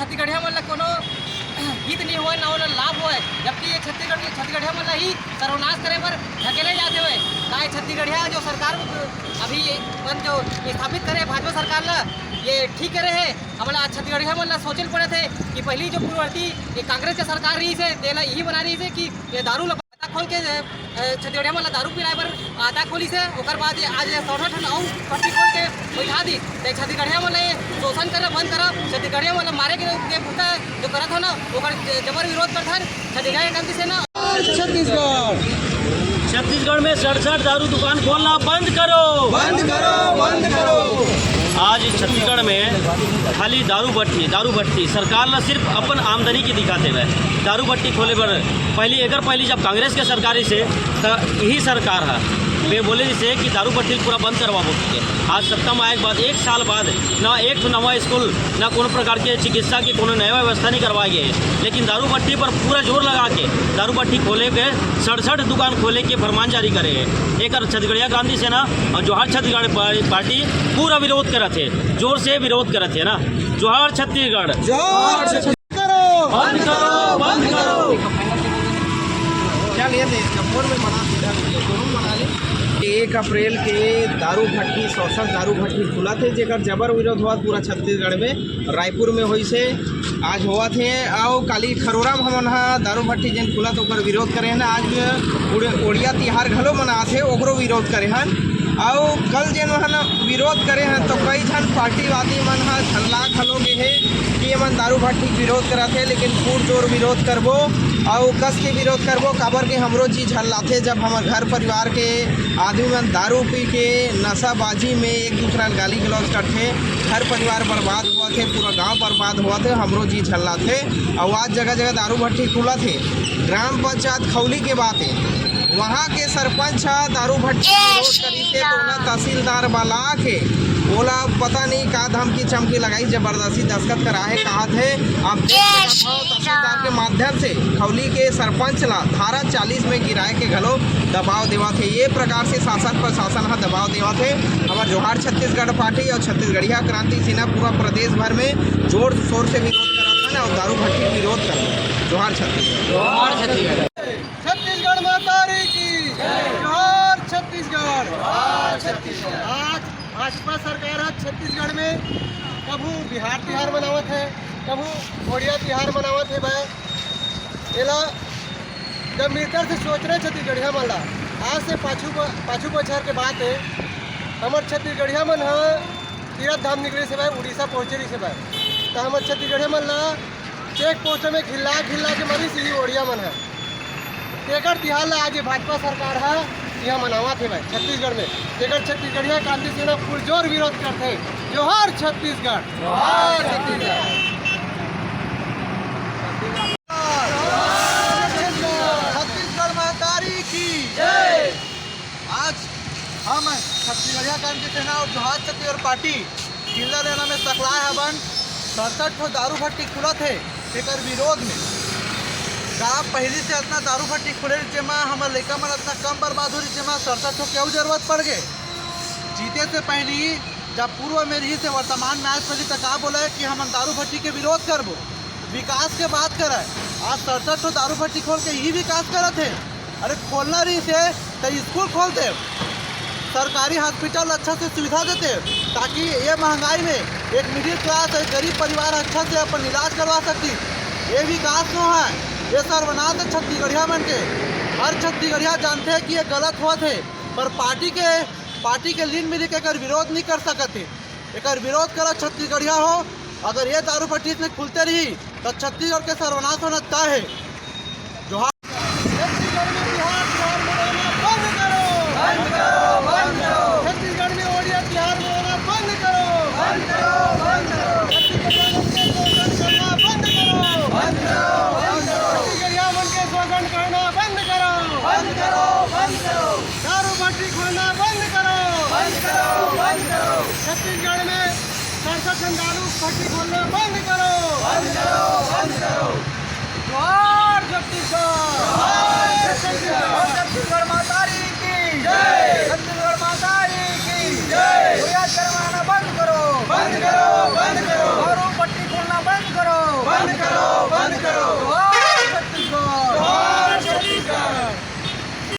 छत्तीसगढ़िया मन ला कोनो हित नहीं हुए ना ओला लाभ हुए, जबकि ये छत्तीसगढ़िया मन ला ही सर्वनाश करे पर धकेले जाते हुए का छत्तीसगढ़िया जो सरकार अभी जो स्थापित करे भाजपा सरकार ला ये ठीक करे है। हमारा छत्तीसगढ़िया मन ला सोचल पड़े थे कि पहली जो पूर्ववर्ती कांग्रेस के सरकार रही है तेला यही बना रही है कि ये दारू आता खोल के छत्तीसगढ़िया मन ला दारू पिलाए पर आता खोली से ओकर बाद आज 67 और पट्टी खोल के बैठा दी तो छत्तीसगढ़िया मन शोषण करे बंद करो, छत्तीसगढ़िया मन मारे के बूता जो करत हो ना ओकर जबर विरोध करथन छत्तीसगढ़ क्रांति सेना। छत्तीसगढ़ में 67 दारू दुकान खोलना बंद करो, बंद करो, बंद करो। आज छत्तीसगढ़ में खाली दारू भट्टी सरकार ला सिर्फ अपन आमदनी की दिखाते हुए दारू भट्टी खोले पर पहली जब कांग्रेस के सरकारी से तो यही सरकार है वे बोले जैसे कि दारू भट्टी पूरा बंद करवा बोलते आज सत्ता में आए के बाद 1 साल बाद ना एक तो नवा स्कूल ना कोनो प्रकार के चिकित्सा की कोनो नया व्यवस्था नहीं करवाई गई, लेकिन दारू भट्टी पर पूरा जोर लगा के दारू भट्टी खोले के 67 दुकान खोले के फरमान जारी करे है। एक छत्तीसगढ़िया क्रांति सेना और जोहार छत्तीसगढ़ पार्टी पूरा विरोध करे थे, जोर से विरोध करे थे ना। जोहार छत्तीसगढ़, बंद करो, बंद करो। 1 अप्रैल के दारू भट्टी 67 दारू भट्टी खुला थे जेकर जबर विरोध हुआ पूरा छत्तीसगढ़ में। रायपुर में होई से आज हुआ थे आओ काली खरोरा हमन हा दारू भट्टी जेन खुला तो ओकर विरोध करे हैं। आज ओड़िया तिहार घलो मना थे ओकरो विरोध करे हैं। आओ कल जेन मन विरोध करे हैं तो कई जन पार्टीवादी मन हा झल्ला घलो गे है कि ये मन दारू भट्टी विरोध करा थे, लेकिन पुरजोर विरोध करबो और कस के विरोध करबो काबर के हमरो जी झल्लाथे जब हमार घर परिवार के आदमी मन दारू पी के नशाबाजी में एक दूसरा गाली गलौज करते, घर परिवार बर्बाद हुआ थे, पूरा गांव बर्बाद हुआ थे, हमरो जी झल्लाथे। और आज जगह जगह दारू भट्टी खुला थे। ग्राम पंचायत खौली के बात है वहाँ के सरपंच दारू भट्टी विरोध करी थे तो तहसीलदार वाला के बोला पता नहीं का धमकी चमकी लगाई जबरदस्ती दस्खत करा है कहा थे। आप तहसीलदार के माध्यम से खौली के सरपंच ला धारा 40 में गिराए के घलो दबाव देवा थे। ये प्रकार से शासन प्रशासन हा दबाव देवा थे। हमारे जोहार छत्तीसगढ़ पार्टी और छत्तीसगढ़िया क्रांति सेना पूरा प्रदेश भर में जोर शोर से विरोध करा था ना और दारू भट्टी विरोध कर। जोहार छत्तीसगढ़, जोहार छत्तीसगढ़, छत्तीसगढ़ मातारी की जोहार छत्तीसगढ़, जोहार छत्तीसगढ़। आज भाजपा सरकार है छत्तीसगढ़ में कभू बिहार तिहार मनावत है, कभू ओडिया तिहार मनावत है। भाई एला जब मीटर से सोच रहे छत्तीसगढ़िया मन ला आज से पाछू बछर के बात है हमार छत्तीसगढ़िया मन तीर्थ धाम निकले से भाई उड़ीसा पहुँचे रही से भाई तो हमार छत्तीसगढ़िया मन ला चेक पोस्ट में खिल्ला के मरी से ही ओडिया मन है तेकर तिहार ला आज भाजपा सरकार है यहाँ मनावत है भाई छत्तीसगढ़ में। तेकर छत्तीसगढ़िया क्रांति सेना पुरजोर विरोध करते हैं। जोहार छत्तीसगढ़, जोहार छत्तीसगढ़, छत्तीसगढ़ महतारी की जय। आज हम छत्तीसगढ़िया क्रांति सेना और जोहार छत्तीसगढ़ पार्टी जिला लेना में सकलाए हवन 67 दारू भट्टी खुला थे तेकर विरोध में। का पहली से इतना दारू भट्टी खुले जेमा हमारे लड़का मन इतना कम बर्बाद हो रही जेमा 67 क्यों जरूरत पड़ गए। जीते से पहली जब पूर्व में रही से वर्तमान में आज पहले तक का बोला है कि हम दारू भट्टी के विरोध करबो, विकास के बात करे। आज 67 दारू भट्टी खोल के ही विकास करे थे। अरे खोलना रही से तो स्कूल खोल दे, सरकारी हॉस्पिटल अच्छा से सुविधा देते ताकि ये महंगाई में एक मिडिल क्लास गरीब परिवार अच्छा से अपन इलाज करवा सकती। ये विकास क्यों है? ये सर्वनाश है छत्तीसगढ़िया मन के। हर छत्तीसगढ़िया जानते हैं कि ये गलत हुआ थे पर पार्टी के लीन मिल के अगर विरोध नहीं कर सकते। एक विरोध करा छत्तीसगढ़िया हो, अगर ये दारू भट्टी में खुलते रही तो छत्तीसगढ़ के सर्वनाश होना तय है। जोहार छत्तीसगढ़ में बिहार तिहार मनाना बंद करो, बंद करो, बंद करो। छत्तीसगढ़ में ओडिया तिहार मनाना बंद करो, बंद करो, बंद करो। छत्तीसगढ़िया मन के शोषण करना बंद करो, बंद करो, बंद करो। छत्तीसगढ़िया मन के शोषण करना बंद करो, बंद करो, बंद करो। दारू भट्टी खोलना बंद करो, बंद करो, बंद करो। छत्तीसगढ़ में 67 दारू भट्टी खोलना बंद